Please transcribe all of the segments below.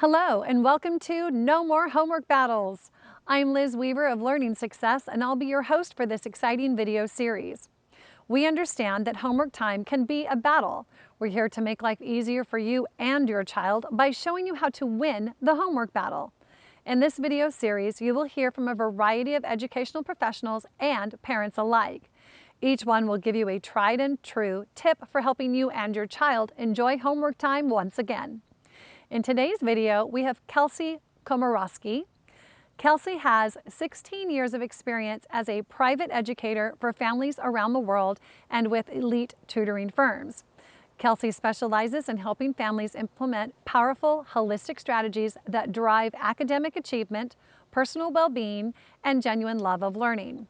Hello, and welcome to No More Homework Battles. I'm Liz Weaver of Learning Success, and I'll be your host for this exciting video series. We understand that homework time can be a battle. We're here to make life easier for you and your child by showing you how to win the homework battle. In this video series, you will hear from a variety of educational professionals and parents alike. Each one will give you a tried and true tip for helping you and your child enjoy homework time once again. In today's video, we have Kelsey Komorowski. Kelsey has 16 years of experience as a private educator for families around the world and with elite tutoring firms. Kelsey specializes in helping families implement powerful, holistic strategies that drive academic achievement, personal well-being, and genuine love of learning.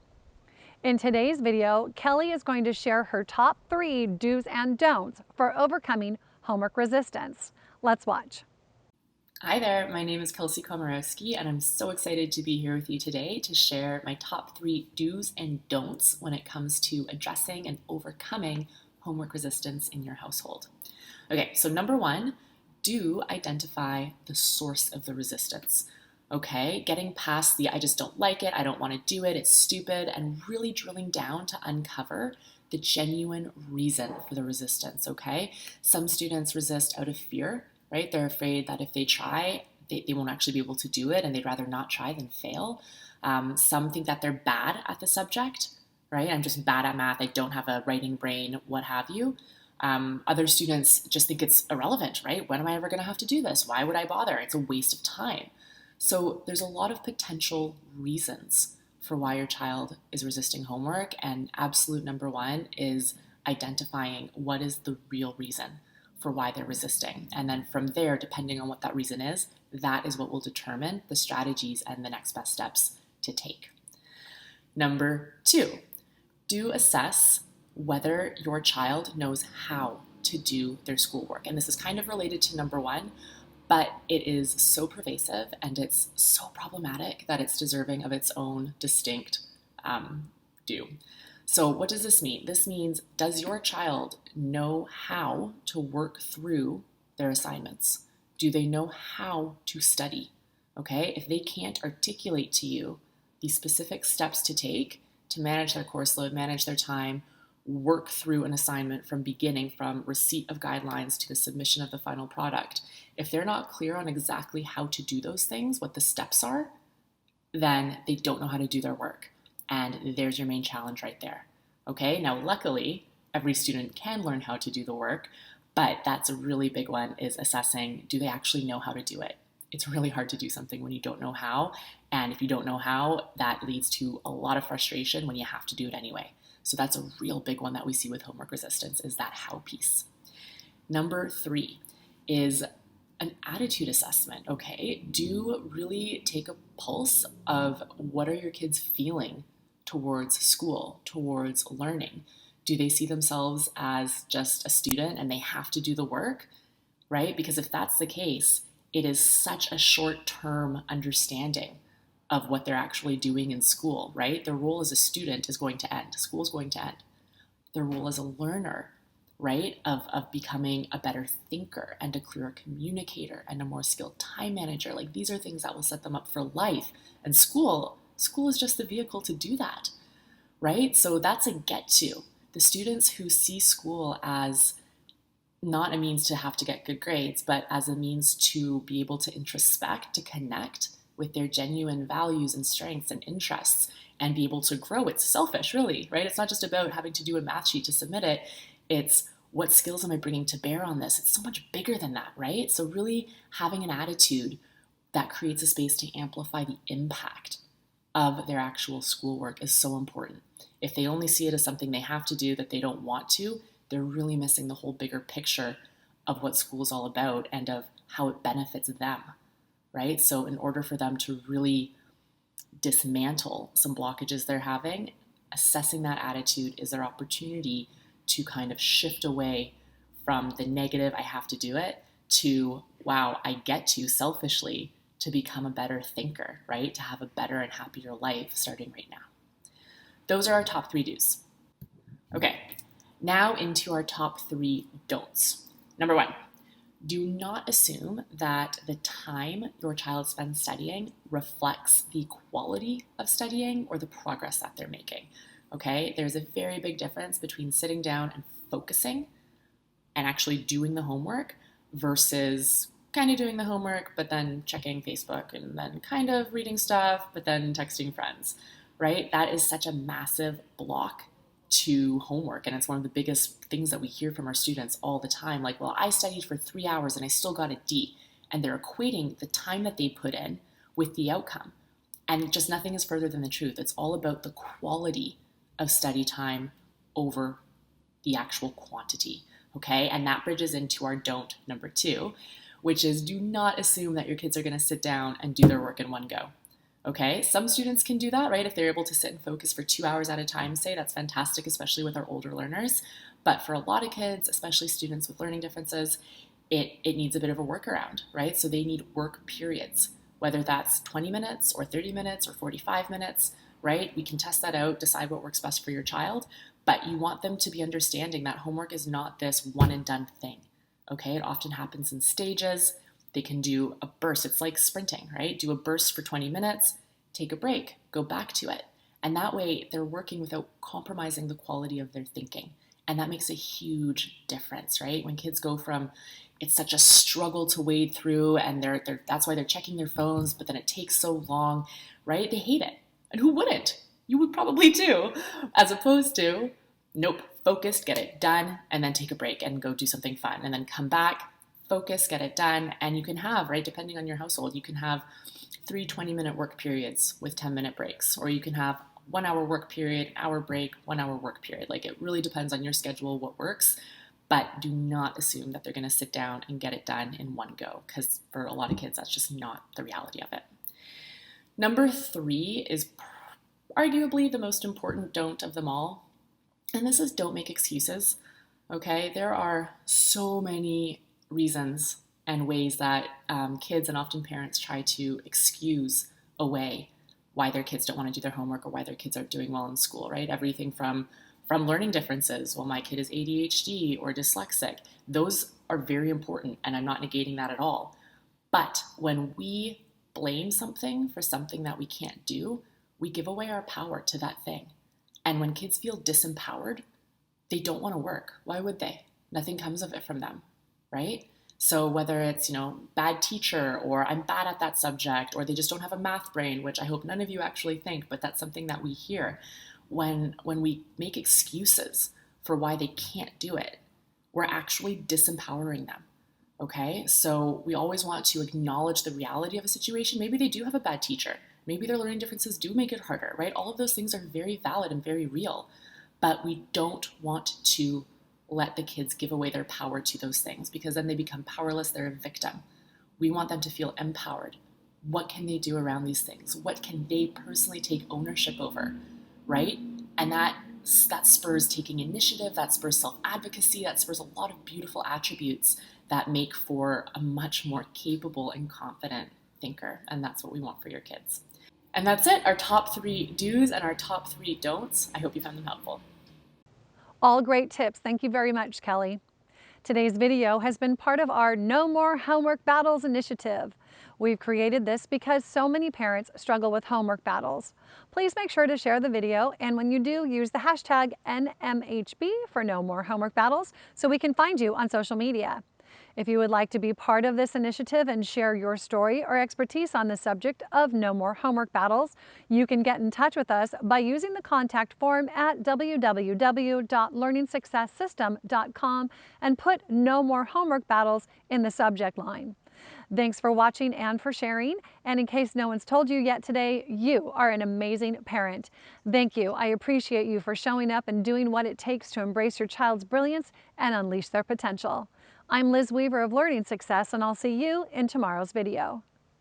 In today's video, Kelly is going to share her top 3 do's and don'ts for overcoming homework resistance. Let's watch. Hi there, my name is Kelsey Komorowski, and I'm so excited to be here with you today to share my top 3 do's and don'ts when it comes to addressing and overcoming homework resistance in your household. Okay, so number 1, do identify the source of the resistance. Okay, getting past the I just don't like it, I don't want to do it, it's stupid, and really drilling down to uncover the genuine reason for the resistance, okay? Some students resist out of fear, right? They're afraid that if they try, they won't actually be able to do it, and they'd rather not try than fail. Some think that they're bad at the subject, right? I'm just bad at math, I don't have a writing brain, what have you. Other students just think it's irrelevant, right? When am I ever going to have to do this? Why would I bother? It's a waste of time. So there's a lot of potential reasons for why your child is resisting homework, and absolute number 1 is identifying what is the real reason for why they're resisting. And then from there, depending on what that reason is, that is what will determine the strategies and the next best steps to take. Number 2, do assess whether your child knows how to do their schoolwork. And this is kind of related to number 1, but it is so pervasive and it's so problematic that it's deserving of its own distinct do. So what does this mean? This means, does your child know how to work through their assignments? Do they know how to study? Okay, if they can't articulate to you the specific steps to take to manage their course load, manage their time, work through an assignment from beginning, from receipt of guidelines to the submission of the final product, if they're not clear on exactly how to do those things, what the steps are, then they don't know how to do their work. And there's your main challenge right there. Okay, now luckily, every student can learn how to do the work, but that's a really big one, is assessing, do they actually know how to do it? It's really hard to do something when you don't know how, and if you don't know how, that leads to a lot of frustration when you have to do it anyway. So that's a real big one that we see with homework resistance, is that how piece. Number 3 is an attitude assessment, okay? Do really take a pulse of what are your kids feeling towards school, towards learning. Do they see themselves as just a student and they have to do the work, right? Because if that's the case, it is such a short-term understanding of what they're actually doing in school, right? Their role as a student is going to end. School is going to end. Their role as a learner, right, of becoming a better thinker and a clearer communicator and a more skilled time manager, like these are things that will set them up for life. And school is just the vehicle to do that, right? So that's a get to. The students who see school as not a means to have to get good grades, but as a means to be able to introspect, to connect with their genuine values and strengths and interests and be able to grow. It's selfish, really, right? It's not just about having to do a math sheet to submit it. It's what skills am I bringing to bear on this? It's so much bigger than that, right? So really having an attitude that creates a space to amplify the impact of their actual schoolwork is so important. If they only see it as something they have to do that they don't want to, they're really missing the whole bigger picture of what school is all about and of how it benefits them, right? So in order for them to really dismantle some blockages they're having, assessing that attitude is their opportunity to kind of shift away from the negative, I have to do it, to, wow, I get to, selfishly, to become a better thinker, right? To have a better and happier life starting right now. Those are our top 3 do's. Okay, now into our top 3 don'ts. Number 1, Do not assume that the time your child spends studying reflects the quality of studying or the progress that they're making. Okay, there's a very big difference between sitting down and focusing and actually doing the homework versus kind of doing the homework, but then checking Facebook and then kind of reading stuff, but then texting friends, right? That is such a massive block to homework. And it's one of the biggest things that we hear from our students all the time. Like, well, I studied for 3 hours and I still got a D. And they're equating the time that they put in with the outcome. And just nothing is further than the truth. It's all about the quality of study time over the actual quantity. Okay, and that bridges into our don't number 2, which is do not assume that your kids are going to sit down and do their work in one go. Okay, some students can do that, right? If they're able to sit and focus for 2 hours at a time, say, that's fantastic, especially with our older learners. But for a lot of kids, especially students with learning differences, it needs a bit of a workaround, right? So they need work periods, whether that's 20 minutes or 30 minutes or 45 minutes, right? We can test that out, decide what works best for your child. But you want them to be understanding that homework is not this one and done thing, okay? It often happens in stages. They can do a burst. It's like sprinting, right? Do a burst for 20 minutes, take a break, go back to it. And that way they're working without compromising the quality of their thinking. And that makes a huge difference, right? When kids go from, it's such a struggle to wade through and that's why they're checking their phones, but then it takes so long, right? They hate it. And who wouldn't? You would probably too, as opposed to, nope, focused, get it done, and then take a break and go do something fun. And then come back, focus, get it done. And you can have, right, depending on your household, you can have 3 20-minute work periods with 10-minute breaks, or you can have 1 hour work period, hour break, 1 hour work period. Like, it really depends on your schedule, what works. But do not assume that they're going to sit down and get it done in one go, because for a lot of kids, that's just not the reality of it. Number 3 is arguably the most important don't of them all. And this is don't make excuses, okay? There are so many reasons and ways that kids and often parents try to excuse away why their kids don't want to do their homework or why their kids aren't doing well in school, right? Everything from learning differences. Well, my kid is ADHD or dyslexic. Those are very important, and I'm not negating that at all. But when we blame something for something that we can't do, we give away our power to that thing. And when kids feel disempowered, they don't want to work. Why would they? Nothing comes of it from them, right? So whether it's, bad teacher, or I'm bad at that subject, or they just don't have a math brain, which I hope none of you actually think, but that's something that we hear. When we make excuses for why they can't do it, we're actually disempowering them. Okay, so we always want to acknowledge the reality of a situation. Maybe they do have a bad teacher. Maybe their learning differences do make it harder, right? All of those things are very valid and very real, but we don't want to let the kids give away their power to those things, because then they become powerless, they're a victim. We want them to feel empowered. What can they do around these things? What can they personally take ownership over, right? And that spurs taking initiative, that spurs self-advocacy, that spurs a lot of beautiful attributes that make for a much more capable and confident thinker. And that's what we want for your kids. And that's it, our top 3 do's and our top 3 don'ts. I hope you found them helpful. All great tips. Thank you very much, Kelly. Today's video has been part of our No More Homework Battles initiative. We've created this because so many parents struggle with homework battles. Please make sure to share the video, and when you do, use the hashtag NMHB for No More Homework Battles so we can find you on social media. If you would like to be part of this initiative and share your story or expertise on the subject of no more homework battles, you can get in touch with us by using the contact form at www.learningsuccesssystem.com and put No More Homework Battles in the subject line. Thanks for watching and for sharing. And in case no one's told you yet today, you are an amazing parent. Thank you. I appreciate you for showing up and doing what it takes to embrace your child's brilliance and unleash their potential. I'm Liz Weaver of Learning Success, and I'll see you in tomorrow's video.